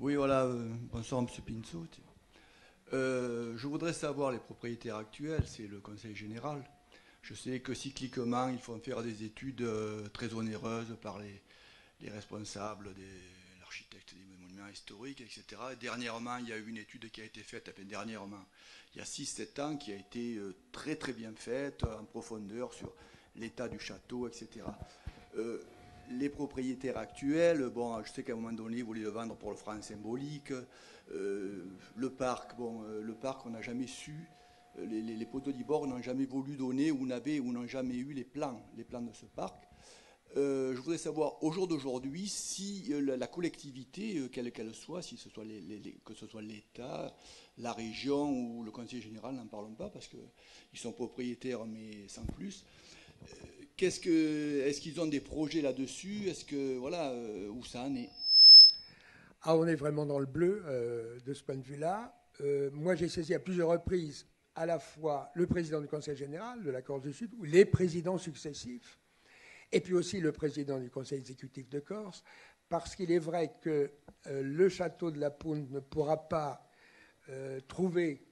Oui, voilà, bonsoir Monsieur Pinceau. Je voudrais savoir les propriétaires actuels, c'est le Conseil général. Je sais que cycliquement, ils font faire des études très onéreuses par les responsables, l'architecte des monuments historiques, etc. Et dernièrement, il y a eu une étude qui a été faite, enfin dernièrement, il y a 6 7 ans, qui a été très très bien faite, en profondeur, sur l'état du château, etc. Euh, les propriétaires actuels, bon, je sais qu'à un moment donné, ils voulaient le vendre pour le franc symbolique. Le parc, bon, le parc, on n'a jamais su. Les poteaux d'Ibord n'ont jamais voulu donner ou n'ont jamais eu les plans de ce parc. Je voudrais savoir au jour d'aujourd'hui si la collectivité, quelle qu'elle soit, si ce soit que ce soit l'État, la région ou le Conseil général, n'en parlons pas parce qu'ils sont propriétaires mais sans plus. Est-ce qu'ils ont des projets là-dessus? Est-ce que voilà où ça en est? Ah, on est vraiment dans le bleu de ce point de vue-là. Moi, j'ai saisi à plusieurs reprises à la fois le président du Conseil général de la Corse du Sud, ou les présidents successifs, et puis aussi le président du Conseil exécutif de Corse, parce qu'il est vrai que le château de la Pounde ne pourra pas trouver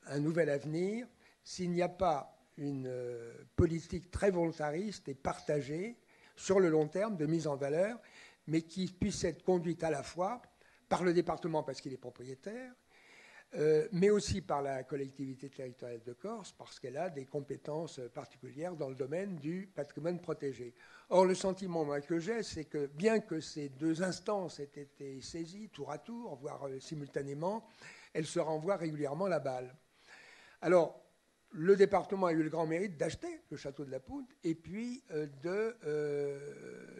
un nouvel avenir s'il n'y a pas une politique très volontariste et partagée sur le long terme de mise en valeur, mais qui puisse être conduite à la fois par le département parce qu'il est propriétaire, mais aussi par la collectivité territoriale de Corse parce qu'elle a des compétences particulières dans le domaine du patrimoine protégé. Or, le sentiment moi, que j'ai, c'est que bien que ces deux instances aient été saisies tour à tour, voire simultanément, elles se renvoient régulièrement la balle. Alors, le département a eu le grand mérite d'acheter le château de la Poudre et puis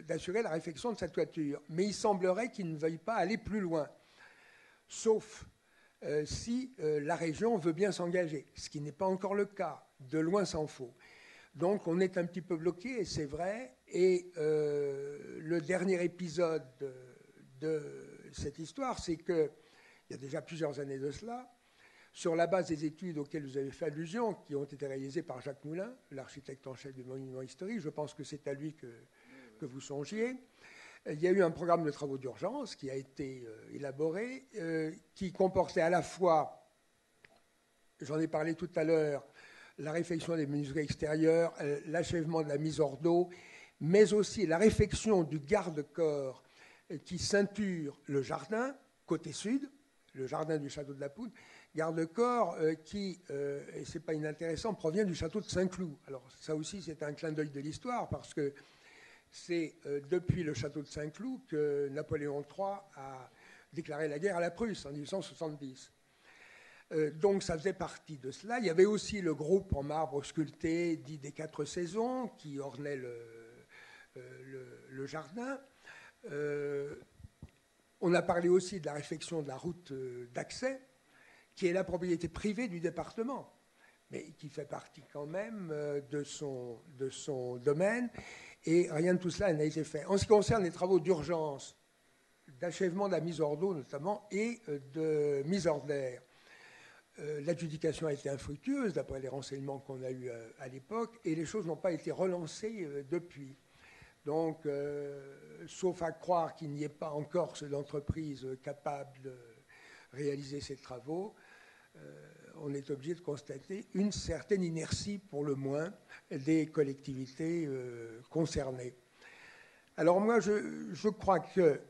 d'assurer la réfection de sa toiture. Mais il semblerait qu'il ne veuille pas aller plus loin, sauf si la région veut bien s'engager, ce qui n'est pas encore le cas, de loin s'en faut. Donc on est un petit peu bloqué, et c'est vrai, et le dernier épisode de cette histoire, c'est qu'il y a déjà plusieurs années de cela, sur la base des études auxquelles vous avez fait allusion, qui ont été réalisées par Jacques Moulin, l'architecte en chef du monument historique, je pense que c'est à lui que vous songiez, il y a eu un programme de travaux d'urgence qui a été élaboré, qui comportait à la fois, j'en ai parlé tout à l'heure, la réfection des menuiseries extérieures, l'achèvement de la mise hors d'eau, mais aussi la réfection du garde-corps qui ceinture le jardin, côté sud, le jardin du château de la Poudre, garde-corps qui, et c'est pas inintéressant, provient du château de Saint-Cloud. Alors ça aussi c'est un clin d'œil de l'histoire parce que c'est depuis le château de Saint-Cloud que Napoléon III a déclaré la guerre à la Prusse en 1870. Donc ça faisait partie de cela. Il y avait aussi le groupe en marbre sculpté dit des 4 saisons qui ornait le jardin. On a parlé aussi de la réfection de la route d'accès, qui est la propriété privée du département, mais qui fait partie quand même de son domaine. Et rien de tout cela n'a été fait. En ce qui concerne les travaux d'urgence, d'achèvement de la mise hors d'eau notamment, et de mise hors d'air, l'adjudication a été infructueuse, d'après les renseignements qu'on a eus à l'époque, et les choses n'ont pas été relancées depuis. Donc, sauf à croire qu'il n'y ait pas encore d'entreprise capable de réaliser ces travaux, on est obligé de constater une certaine inertie, pour le moins, des collectivités concernées. Alors moi, je crois qu'il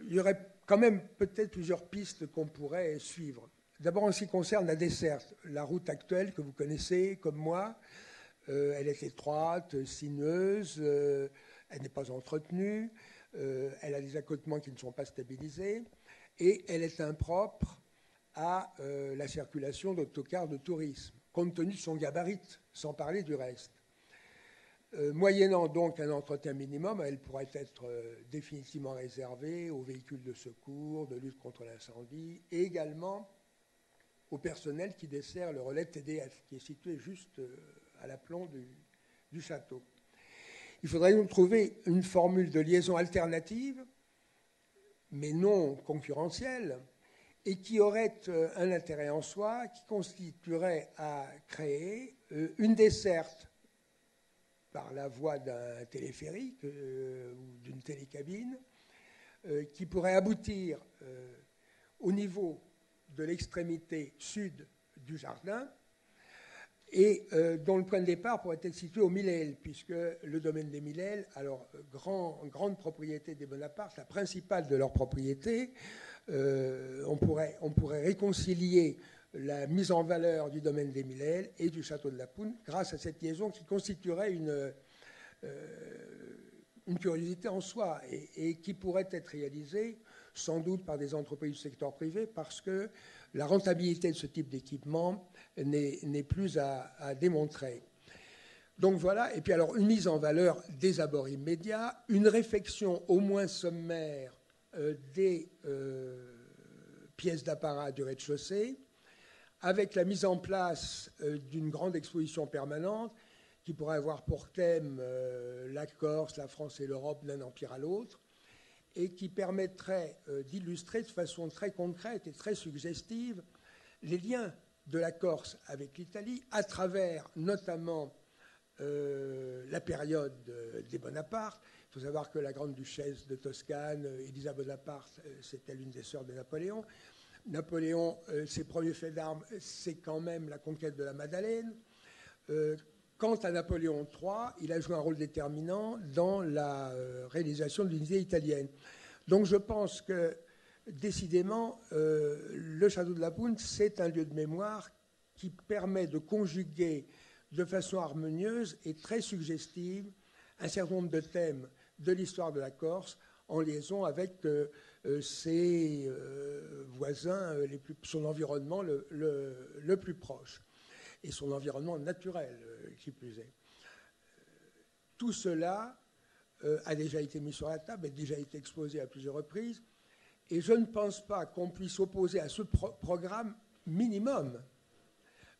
y aurait quand même peut-être plusieurs pistes qu'on pourrait suivre. D'abord, en ce qui concerne la desserte, la route actuelle que vous connaissez comme moi, elle est étroite, sinueuse, elle n'est pas entretenue, elle a des accotements qui ne sont pas stabilisés, et elle est impropre à la circulation d'autocars de tourisme, compte tenu de son gabarit, sans parler du reste. Moyennant donc un entretien minimum, elle pourrait être définitivement réservée aux véhicules de secours, de lutte contre l'incendie, et également au personnel qui dessert le relais TDF, qui est situé juste à l'aplomb du château. Il faudrait donc trouver une formule de liaison alternative, mais non concurrentielle, et qui aurait un intérêt en soi, qui constituerait à créer une desserte par la voie d'un téléphérique ou d'une télécabine, qui pourrait aboutir au niveau de l'extrémité sud du jardin et dont le point de départ pourrait être situé au Mille-Ailes, puisque le domaine des Mille-Ailes, alors grande propriété des Bonaparte, la principale de leur propriété, on pourrait réconcilier la mise en valeur du domaine des Mille-Ailes et du château de la Poune grâce à cette liaison qui constituerait une curiosité en soi et qui pourrait être réalisée sans doute par des entreprises du secteur privé parce que la rentabilité de ce type d'équipement n'est plus à démontrer. Donc voilà, et puis alors une mise en valeur des abords immédiats, une réfection au moins sommaire des pièces d'apparat du rez-de-chaussée, avec la mise en place d'une grande exposition permanente qui pourrait avoir pour thème la Corse, la France et l'Europe d'un empire à l'autre, et qui permettrait d'illustrer de façon très concrète et très suggestive les liens de la Corse avec l'Italie, à travers notamment la période des Bonaparte. Il faut savoir que la grande-duchesse de Toscane, Elisa Bonaparte, c'était l'une des sœurs de Napoléon. Napoléon, ses premiers faits d'armes, c'est quand même la conquête de la Madeleine. Quant à Napoléon III, il a joué un rôle déterminant dans la réalisation de l'unité italienne. Donc je pense que, décidément, le château de la Poune, c'est un lieu de mémoire qui permet de conjuguer de façon harmonieuse et très suggestive un certain nombre de thèmes de l'histoire de la Corse en liaison avec ses voisins, son environnement le plus proche et son environnement naturel, qui plus est. Tout cela a déjà été mis sur la table, a déjà été exposé à plusieurs reprises, et je ne pense pas qu'on puisse opposer à ce programme minimum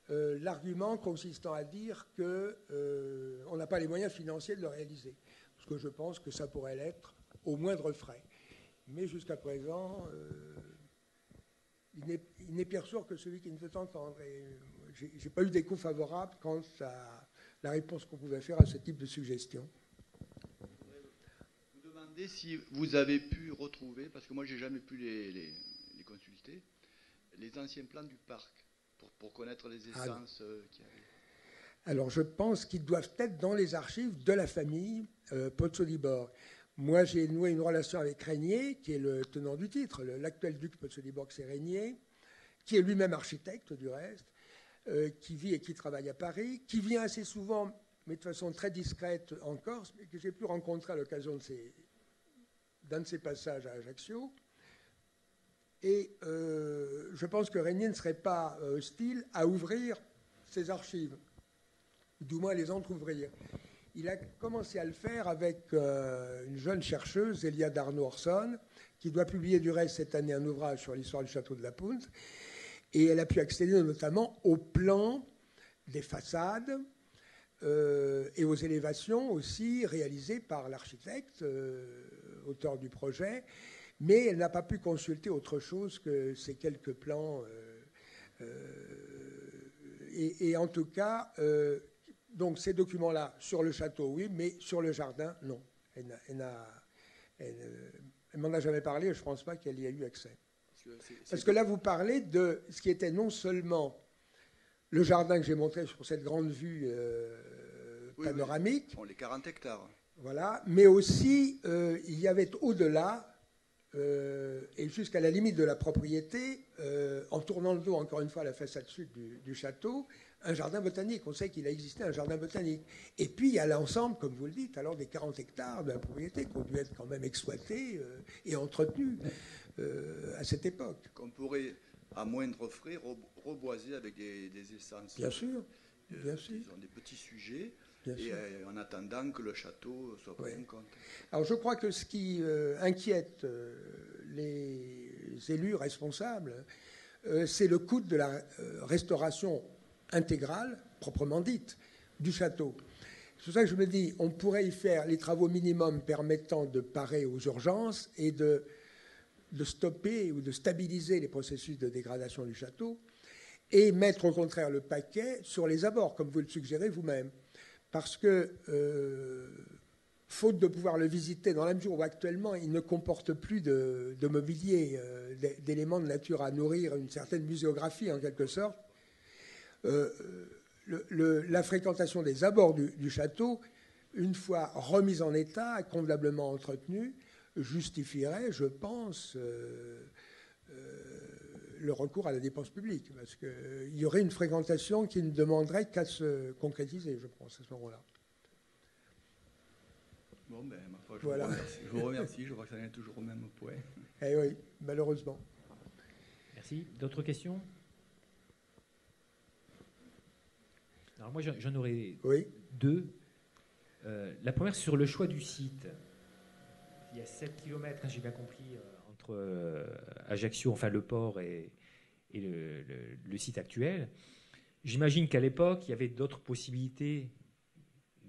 l'argument consistant à dire qu'on n'a pas les moyens financiers de le réaliser, parce que je pense que ça pourrait l'être au moindre frais. Mais jusqu'à présent, il n'est pire sourd que celui qui ne veut entendre. Je n'ai pas eu d'écho favorable quant à la réponse qu'on pouvait faire à ce type de suggestion. Je vous demandais si vous avez pu retrouver, parce que moi j'ai jamais pu les consulter, les anciens plans du parc pour connaître les essences qu'il y avait. Alors je pense qu'ils doivent être dans les archives de la famille Pozzo di Borg. Moi, j'ai noué une relation avec Régnier, qui est le tenant du titre. L'actuel duc Pozzo di Borg, c'est Régnier, qui est lui-même architecte, du reste, qui vit et qui travaille à Paris, qui vient assez souvent, mais de façon très discrète, en Corse, mais que j'ai pu rencontrer à l'occasion d'un de ses passages à Ajaccio. Et je pense que Régnier ne serait pas hostile à ouvrir ses archives, du moins à les entrouvrir. Il a commencé à le faire avec une jeune chercheuse, Elia Darno-Orson, qui doit publier du reste cette année un ouvrage sur l'histoire du château de la Poune. Et elle a pu accéder notamment aux plans des façades et aux élévations aussi réalisées par l'architecte, auteur du projet. Mais elle n'a pas pu consulter autre chose que ces quelques plans. Et en tout cas... donc ces documents-là, sur le château, oui, mais sur le jardin, non. Elle m'en a jamais parlé et je ne pense pas qu'elle y ait eu accès. Parce que là, vous parlez de ce qui était non seulement le jardin que j'ai montré sur cette grande vue panoramique. Oui, les 40 hectares. Voilà, mais aussi, il y avait au-delà, et jusqu'à la limite de la propriété, en tournant le dos, encore une fois, à la façade sud du château, un jardin botanique. On sait qu'il a existé un jardin botanique. Et puis, il y a l'ensemble, comme vous le dites, alors des 40 hectares de la propriété qui ont dû être quand même exploités et entretenus à cette époque. Qu'on pourrait, à moindre frais, reboiser avec des essences. Bien sûr, bien sûr. Ils ont des petits sujets, et en attendant que le château soit pris en compte. Alors, je crois que ce qui inquiète les élus responsables, c'est le coût de la restauration intégrale, proprement dite, du château. C'est pour ça que je me dis, on pourrait y faire les travaux minimums permettant de parer aux urgences et de stopper ou de stabiliser les processus de dégradation du château et mettre au contraire le paquet sur les abords, comme vous le suggérez vous-même. Parce que faute de pouvoir le visiter, dans la mesure où actuellement il ne comporte plus de mobilier, d'éléments de nature à nourrir une certaine muséographie en quelque sorte, la fréquentation des abords du château, une fois remise en état, convenablement entretenue, justifierait, je pense, le recours à la dépense publique, parce qu'il y aurait une fréquentation qui ne demanderait qu'à se concrétiser, je pense, à ce moment-là. Bon, ben, ma foi, Voilà. Je vous remercie, je vois que ça vient toujours au même point. Eh oui, malheureusement. Merci. D'autres questions? Alors moi, j'en aurais deux. La première, sur le choix du site. Il y a 7 km, hein, j'ai bien compris, entre Ajaccio, enfin le port, et le site actuel. J'imagine qu'à l'époque, il y avait d'autres possibilités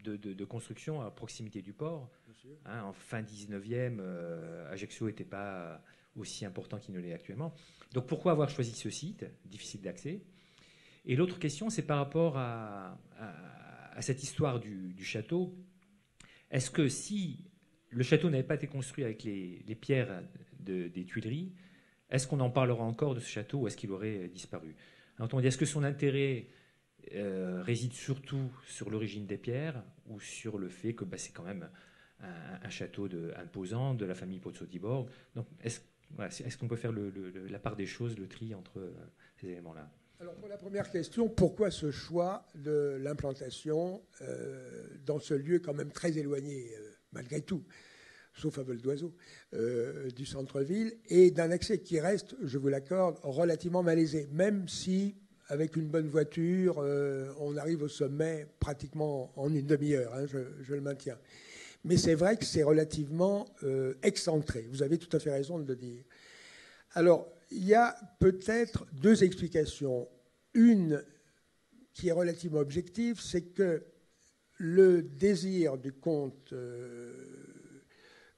de construction à proximité du port. Hein, en fin 19e, Ajaccio n'était pas aussi important qu'il ne l'est actuellement. Donc pourquoi avoir choisi ce site, difficile d'accès? Et l'autre question, c'est par rapport à cette histoire du château. Est-ce que si le château n'avait pas été construit avec les pierres des Tuileries, est-ce qu'on en parlera encore de ce château ou est-ce qu'il aurait disparu? Est-ce que son intérêt réside surtout sur l'origine des pierres ou sur le fait que c'est quand même un château imposant de la famille Pozzo-di-Borg? Donc, est-ce qu'on peut faire la part des choses, le tri entre ces éléments-là? Alors pour la première question, pourquoi ce choix de l'implantation dans ce lieu quand même très éloigné, malgré tout, sauf à vol d'oiseau, du centre-ville, et d'un accès qui reste, je vous l'accorde, relativement malaisé, même si, avec une bonne voiture, on arrive au sommet pratiquement en une demi-heure, hein, je le maintiens. Mais c'est vrai que c'est relativement excentré, vous avez tout à fait raison de le dire. Alors, il y a peut-être deux explications. Une qui est relativement objective, c'est que le désir du comte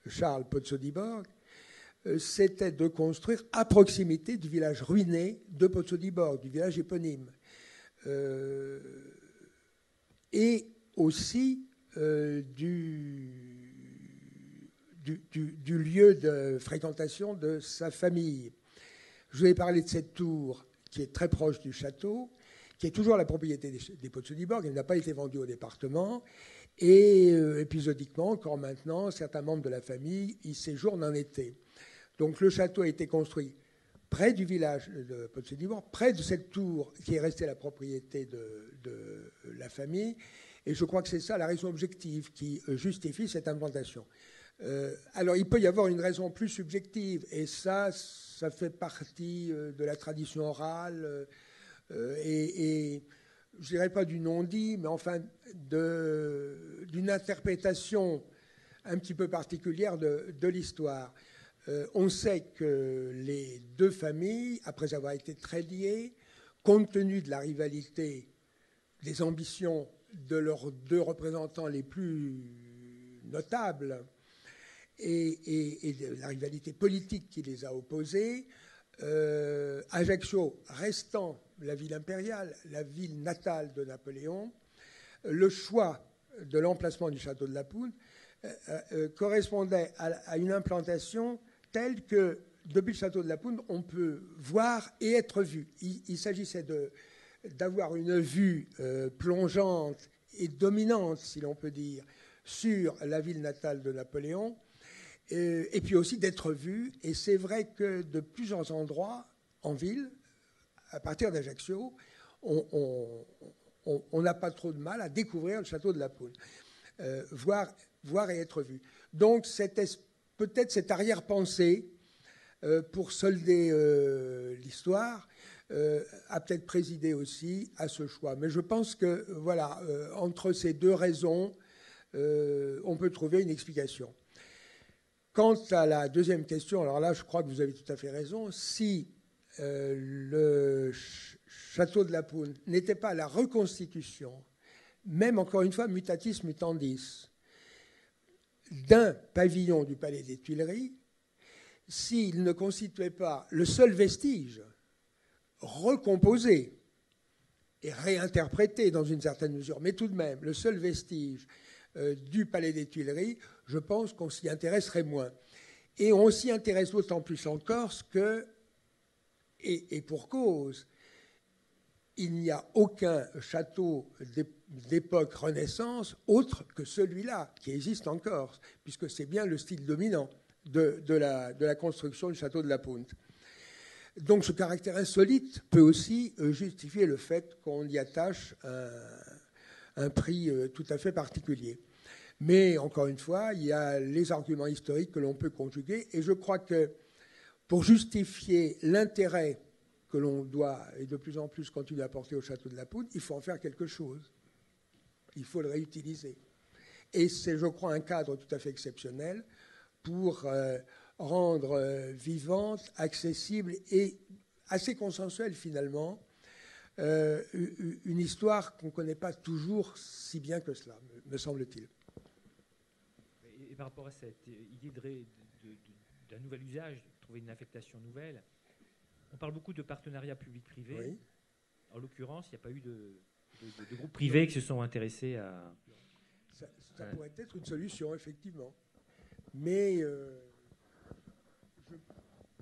Charles Pozzo-di-Borg, c'était de construire à proximité du village ruiné de Pozzo-di-Borg, du village éponyme. Et aussi du lieu de fréquentation de sa famille. Je vous ai parlé de cette tour qui est très proche du château, qui est toujours la propriété des Pozzo-di-Borg, elle n'a pas été vendue au département, et épisodiquement, encore maintenant, certains membres de la famille y séjournent en été. Donc le château a été construit près du village de Pozzo-di-Borg, près de cette tour qui est restée la propriété de la famille, et je crois que c'est ça la raison objective qui justifie cette implantation. Alors, il peut y avoir une raison plus subjective, et ça fait partie de la tradition orale, et je ne dirais pas du non-dit, mais enfin d'une interprétation un petit peu particulière de l'histoire. On sait que les deux familles, après avoir été très liées, compte tenu de la rivalité, des ambitions de leurs deux représentants les plus notables, et de la rivalité politique qui les a opposés, Ajaccio restant la ville impériale, la ville natale de Napoléon, le choix de l'emplacement du château de la Poudre correspondait à une implantation telle que depuis le château de la Poudre, on peut voir et être vu. Il s'agissait d'avoir une vue plongeante et dominante, si l'on peut dire, sur la ville natale de Napoléon, et puis aussi d'être vu. Et c'est vrai que de plusieurs endroits en ville, à partir d'Ajaccio, on n'a pas trop de mal à découvrir le château de la Poudre, voir et être vu. Donc peut-être cette arrière-pensée pour solder l'histoire a peut-être présidé aussi à ce choix. Mais je pense que, voilà, entre ces deux raisons, on peut trouver une explication. Quant à la deuxième question, alors là, je crois que vous avez tout à fait raison. Si le château de la Poudre n'était pas la reconstitution, même encore une fois, mutatis mutandis, d'un pavillon du Palais des Tuileries, s'il ne constituait pas le seul vestige recomposé et réinterprété dans une certaine mesure, mais tout de même le seul vestige du Palais des Tuileries, je pense qu'on s'y intéresserait moins. Et on s'y intéresse d'autant plus en Corse que, et pour cause, il n'y a aucun château d'époque Renaissance autre que celui-là qui existe en Corse, puisque c'est bien le style dominant de la construction du château de la Punte. Donc ce caractère insolite peut aussi justifier le fait qu'on y attache un prix tout à fait particulier. Mais encore une fois, il y a les arguments historiques que l'on peut conjuguer, et je crois que pour justifier l'intérêt que l'on doit, et de plus en plus continuer à porter au château de la Punte, il faut en faire quelque chose. Il faut le réutiliser. Et c'est, je crois, un cadre tout à fait exceptionnel pour rendre vivante, accessible et assez consensuelle, finalement, une histoire qu'on ne connaît pas toujours si bien que cela, me semble-t-il. Et par rapport à cette idée d'un nouvel usage, de trouver une affectation nouvelle, on parle beaucoup de partenariats public-privé. Oui. En l'occurrence, il n'y a pas eu de groupes privés qui se sont intéressés à... Ça pourrait être une solution, effectivement. Mais je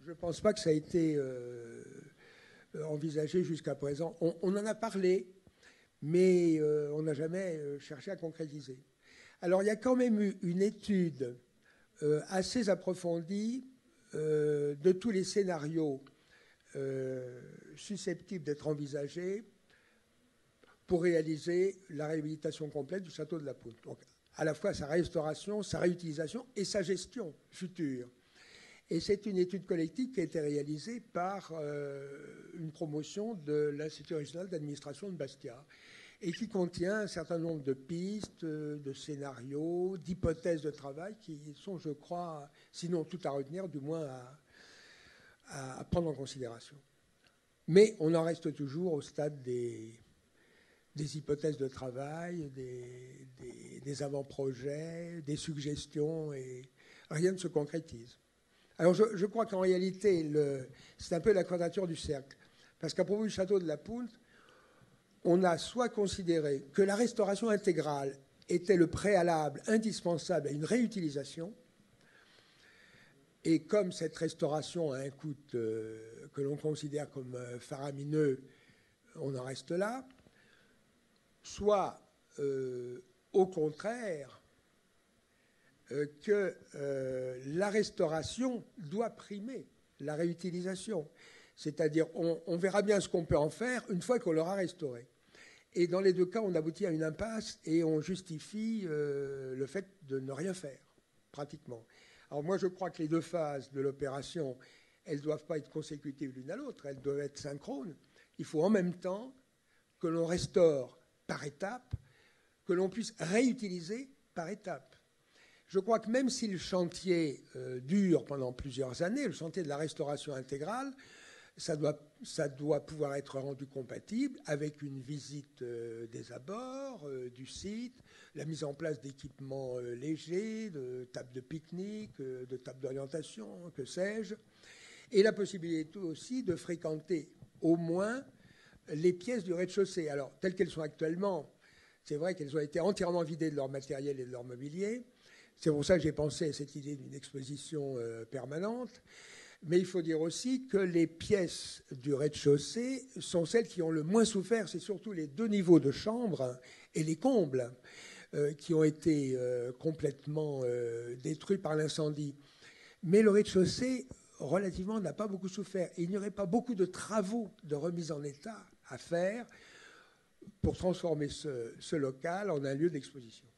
ne pense pas que ça a été envisagé jusqu'à présent. On en a parlé, mais on n'a jamais cherché à concrétiser. Alors, il y a quand même eu une étude assez approfondie de tous les scénarios susceptibles d'être envisagés pour réaliser la réhabilitation complète du château de la Punte. Donc, à la fois sa restauration, sa réutilisation et sa gestion future. Et c'est une étude collective qui a été réalisée par une promotion de l'Institut régional d'administration de Bastia et qui contient un certain nombre de pistes, de scénarios, d'hypothèses de travail qui sont, je crois, sinon tout à retenir, du moins à prendre en considération. Mais on en reste toujours au stade des hypothèses de travail, des avant-projets, des suggestions, et rien ne se concrétise. Alors je crois qu'en réalité, c'est un peu la quadrature du cercle. Parce qu'à propos du château de la Punte, on a soit considéré que la restauration intégrale était le préalable indispensable à une réutilisation, et comme cette restauration a un coût que l'on considère comme faramineux, on en reste là, soit au contraire que la restauration doit primer la réutilisation. C'est-à-dire, on verra bien ce qu'on peut en faire une fois qu'on l'aura restauré. Et dans les deux cas, on aboutit à une impasse et on justifie le fait de ne rien faire, pratiquement. Alors moi, je crois que les deux phases de l'opération, elles ne doivent pas être consécutives l'une à l'autre, elles doivent être synchrones. Il faut en même temps que l'on restaure par étapes, que l'on puisse réutiliser par étapes. Je crois que même si le chantier dure pendant plusieurs années, le chantier de la restauration intégrale, ça doit pouvoir être rendu compatible avec une visite des abords du site, la mise en place d'équipements légers, de tables de pique-nique, de tables d'orientation, que sais-je, et la possibilité aussi de fréquenter au moins les pièces du rez-de-chaussée. Alors, telles qu'elles sont actuellement, c'est vrai qu'elles ont été entièrement vidées de leur matériel et de leur mobilier. C'est pour ça que j'ai pensé à cette idée d'une exposition permanente. Mais il faut dire aussi que les pièces du rez-de-chaussée sont celles qui ont le moins souffert. C'est surtout les deux niveaux de chambre et les combles qui ont été complètement détruits par l'incendie. Mais le rez-de-chaussée, relativement, n'a pas beaucoup souffert. Et il n'y aurait pas beaucoup de travaux de remise en état à faire pour transformer ce local en un lieu d'exposition.